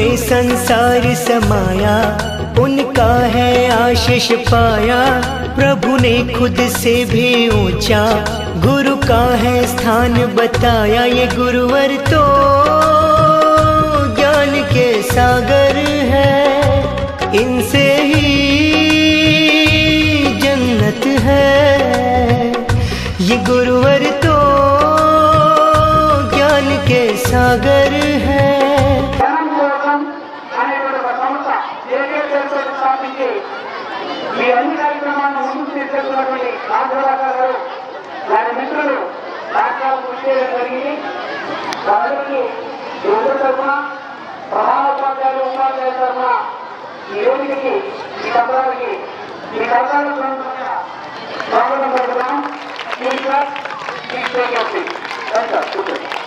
में संसार समाया, उनका है आशीष पाया। प्रभु ने खुद से भी ऊंचा गुरु का है स्थान बताया। ये गुरुवर तो ज्ञान के सागर है, इनसे ही जन्नत है। ये गुरुवर तो ज्ञान के सागर है। स्वागत